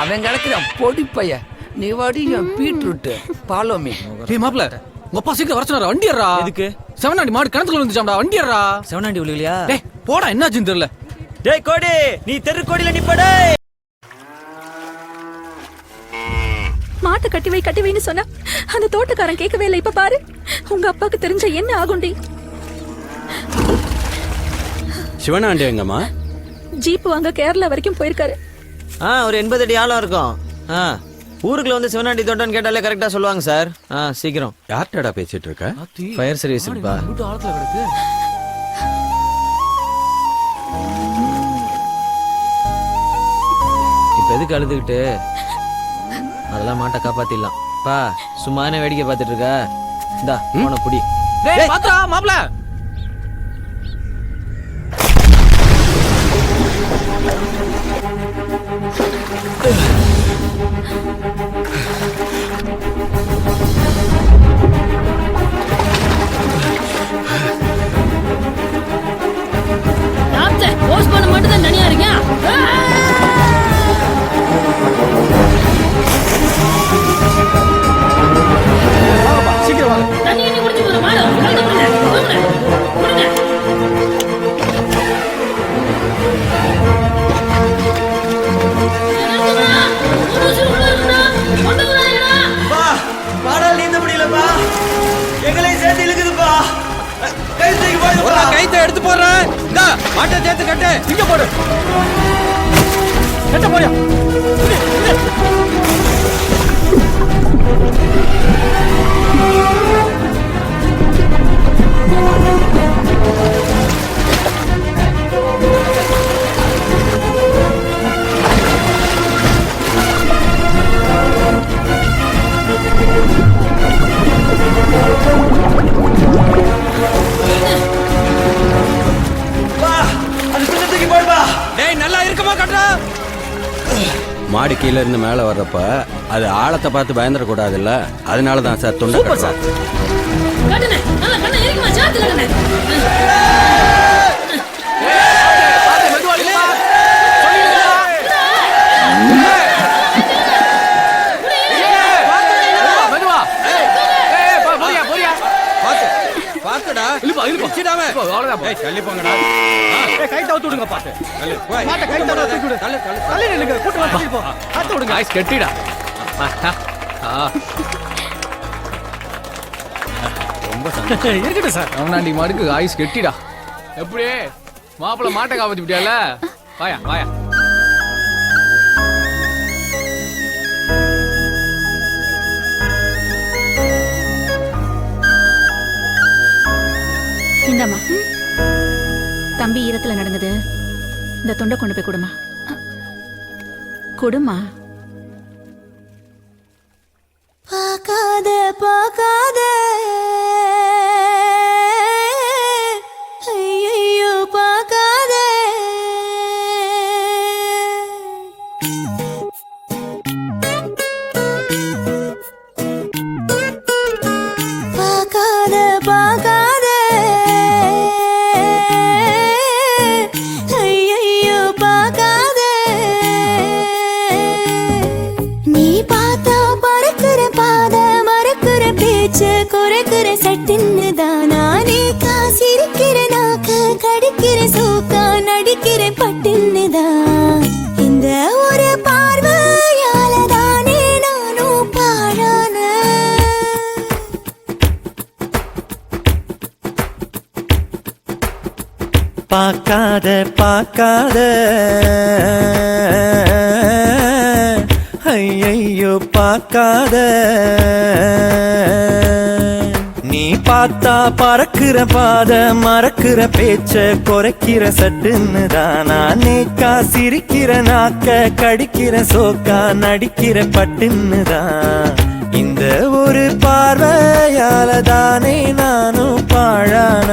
அவன் கிடக்குறான் பொடி பைய. நீ வாடி என் பீட்ரூட் பாலோமி. டேய் மாப்ள, உங்க அப்பா சீக்கிரம் வர சொன்னாரா? வண்டியறா. எதுக்கு? செவனாண்டி மாடு கிணத்துல விழுந்துச்சாம்டா. வண்டியறா. செவனாண்டி விழுகலையா? டேய் போடா, என்னாச்சுன்னு தெரியல. டேய் கோடி, நீ தெரு கோடியில நிப்படே. மாட்டை கட்டி வைன்னு சொன்னா அந்த தோட்டக்காரன் கேட்கவே இல்லை. இப்ப பாரு, உங்க அப்பாக்கு தெரிஞ்ச என்ன ஆகுண்டி? சிவனாண்டி எங்கம்மா? ஜீப் வாங்க கேரளா வரைக்கும் போயிருக்காரு. ஒரு 80 அடி ஆழம் இருக்கும். ஊருக்குள்ள வந்து சிவனாண்டி தோட்டம்னு கேட்டாலே கரெக்டா சொல்லுவாங்க சார். சீக்கிரம். யார்டா பேசிட்டு இருக்க? ஃபயர் சர்வீஸ் பா. ஆழத்துல கிடக்கு. இப்ப எதுக்கு அழுதுகிட்டு? அதெல்லாம் மாட்டை காப்பாத்திடலாம் பா. சும்மா என்ன வேடிக்கை பார்த்துட்டு இருக்க? இந்தா போன புடி. டேய் பாத்தா மாப்ள. போஸ்ட் பண்ண மட்டும் தான் தனியா இருக்கேன். சீக்கிரம் வாங்க. தண்ணி எண்ணி குடிச்சு போற மாடு பாடல் நீந்த முடியலப்பா. எங்களையும் சேர்த்து இழுக்குதுப்பா. கைத்தை எடுத்து போடுறேன். இந்தா மாட்டை சேர்த்து கட்டு. இங்க போடு. கட்ட போறியா? மாடு கீழே இருந்து மேல வர்றப்ப அது ஆழத்தை பார்த்து பயந்துடக்கூடாதுல்ல, அதனாலதான் சார் தொண்டை கட்டுறோம். இருக்கட்டும் சார். அவனாண்டி மாடுக்கு ஆயுஸ் கெட்டிடா. எப்படி மாப்பிள்ள மாட்டை காப்பாத்தி விட்டியால? வாயா வாயா. இந்தாம்மா, தம்பி ஈரத்துல நடந்தது. இந்த தொண்டை கொண்டு போய் கொடுமா. கொடுமா. பார்க்காத பார்க்காத ஐயோ பார்க்காத. பார்க்காத பார்க்காத ஐயோ பார்க்காத. நீ பார்த்தா பறக்கிற பாத மறக்கிற பேச்சு குறைக்கிற சட்டுன்னு தான். நானே காசிருக்கிற நாக்க கடிக்கிற சோக்கா நடிக்கிற பட்டுன்னு தான். இந்த ஒரு பார்வையால தானே நானும் பாழான. பார்க்காத பார்க்காத ஐயோ பார்க்காத. நீ பார்த்தா பறக்கிற பாத மறக்கிற பேச்ச குறைக்கிற சட்டுன்னு தான். நானே காசிருக்கிற நாக்க கடிக்கிற சோக்கா நடிக்கிற பட்டுன்னு தான். இந்த ஒரு பார்வையால தானே நானும் பாழான.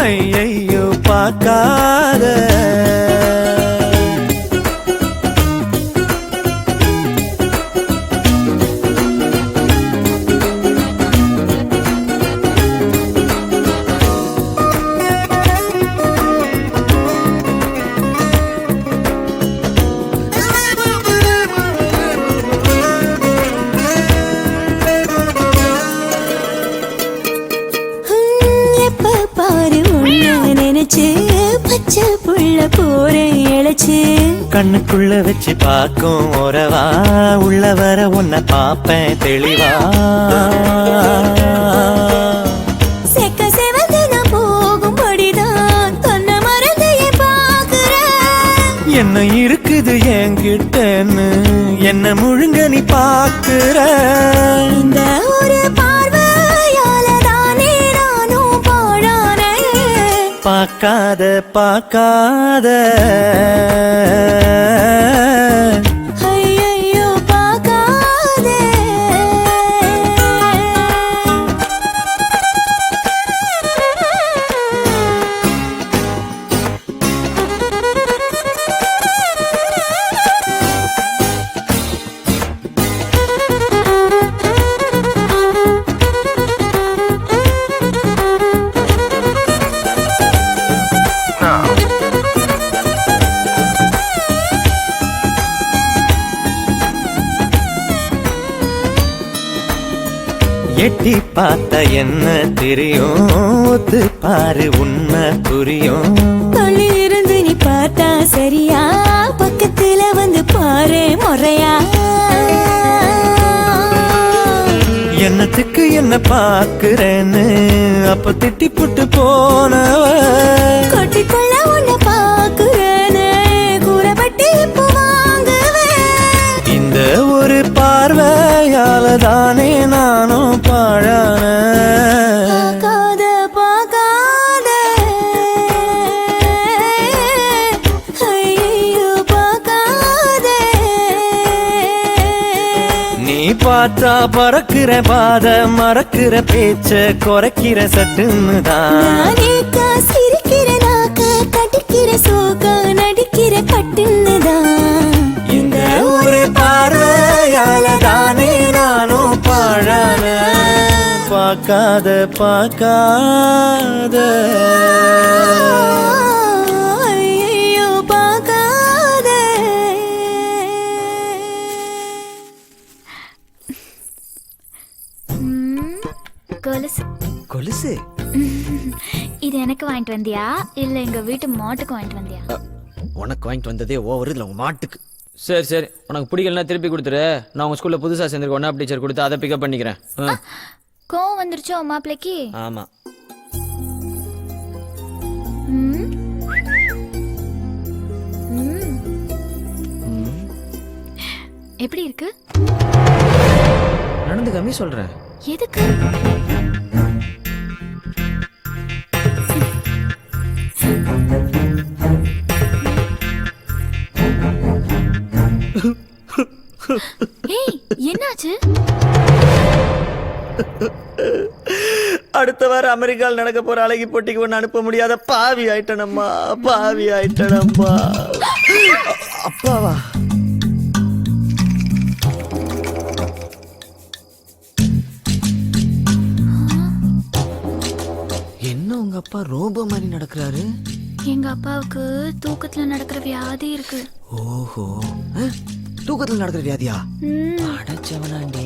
ஐயோ பார்க்காத. நினைச்சு பச்சை புள்ள போறேன் இழைச்சு கண்ணுக்குள்ள வச்சு பார்க்கும் உறவா உள்ள வர உன்னை பாப்பேன் தெளிவா செக்க செவந்து நான் போகும்படிதான் தொன்ன மறந்தையே பாக்குறேன் என்ன இருக்குது என்கிட்டன்னு என்ன முழுங்க நீ பாக்குற இந்த ஒரு பார்வையால தானே நானும் பாழானேன் பார்க்காத பார்க்காத ஐயையோ பார்க்காதே எட்டி பார்த்த என்ன தெரியும் ஒத்து பாரு உண்மை புரியும் தொல்லி இருந்து நீ பார்த்தா சரியா பக்கத்துல வந்து பாரு முறையா என்னத்துக்கு என்ன பாக்குறேன்னு அப்ப திட்டி புட்டு போனவ கொட்டிக்கொள்ள உன்னை பாக்குறேன்னு கூறப்பட்டு இப்போ வாங்குவேன் இந்த ஒரு பார்வையால தானே நானும் பாழான பார்க்காத பார்க்காத ஐயோ பார்க்காத நீ பார்த்தா பறக்கிற பாத மறக்கிற பேச்ச குறைக்கிற சட்டுன்னு தான் நானேக்கா சிரிக்கிற நாக்க கடிக்கிற சோக்க நடிக்கிற பட்டுன்னுதான் இந்த ஒரு பார்வையால தானே நானும் பாழான பார்க்காத பார்க்காத ஐயோ பார்க்காத கொலுசு கொலுசு இது எனக்கு வாங்கிட்டு வந்தியா இல்ல எங்க வீட்டு மாட்டுக்கு வாங்கிட்டு வந்தியா? உனக்கு வாங்கிட்டு வந்ததே ஓவர் இதுல உங்க மாட்டுக்கு. சரி சரி, உனக்கு பிடிக்கலன்னா திருப்பி கொடுத்துரு. நான் உங்க ஸ்கூல்ல புதுசா சேர்ந்துருக்க ஒன்னா டீச்சர் கொடுத்து அதை பிக்கப் பண்ணிக்கிறேன். கோவம் வந்துருச்சோ மாப்பிளைக்கு? ஆமா. ம். ம். எப்படி இருக்கு? நடந்து கம்மி சொல்றேன். எதுக்கு? ஏய், என்னாச்சு? அடுத்த வாரம் அமெரிக்காவில் நடக்க போற அழகி போட்டிக்கு ஒன்று அனுப்ப முடியாத பாவி ஆயிட்டனம்மா, பாவி ஆயிட்டனம்மா. அப்பாவா? என்ன உங்க அப்பா ரோபோ மாதிரி நடக்கிறாரு? எங்க அப்பாவுக்கு தூக்கத்துல நடக்கிற வியாதி இருக்கு. ஓஹோ, தூக்கத்துல நடக்கிற வியாதியா? அடச்சவனாண்டி.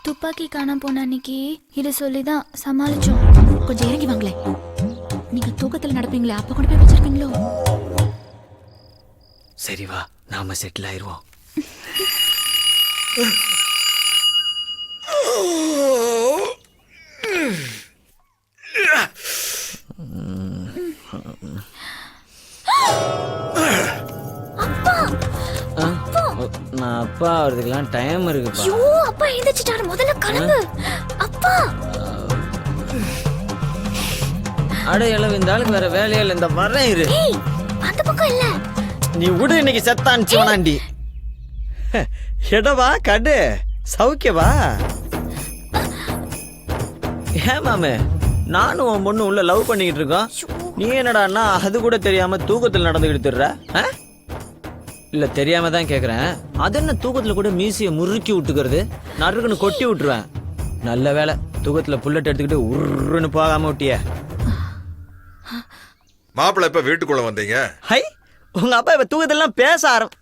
துப்பாக்கி காணாம போன அன்னைக்கு இத சொல்லிதான் சமாளிச்சோம். கொஞ்சம் இறங்கி வாங்களே. நீங்க தூக்கத்துல நடப்பீங்களே, அப்ப கூட போய் வச்சிருக்கீங்களோ? சரி வா, நாம செட்டில் ஆயிருவோம். நான் அப்பா வரதுக்கெல்லாம் டைம் இருக்குப்பா. ஐயோ, அப்பா எந்திரிச்சிட்டாரு, முதல்ல கிளம்பு. அப்பா அட இளவு, இந்த ஆளுக்கு வேற வேலையா இல்ல. இந்த வரேன் இரு. ஏய், அந்த பக்கம் இல்ல. நீ விடு, இன்னைக்கு செத்தான் சிவனாண்டி. எடவா கடு சௌக்கியவா? ஏன் மாமே, நானும் உன் பொண்ணு உள்ள லவ் பண்ணிக்கிட்டு இருக்கோம். நீ என்னடான்னா அது கூட தெரியாம தூக்கத்தில் நடந்துக்கிட்டு இல்ல தெரியாம தான் கேக்குறேன். அது என்ன தூக்கத்துல கூட மீசிய முறுக்கி விட்டுக்கிறது? நறுக்குன்னு கொட்டி விட்டுருவேன். நல்ல வேலை தூக்கத்துல புல்லட் எடுத்துக்கிட்டு உருன்னு போகாம விட்டிய. மாப்பிள்ள இப்ப வீட்டுக்குள்ள வந்தீங்க? ஹை, உங்க அப்பா இப்ப தூக்கத்தெல்லாம் பேச ஆரம்.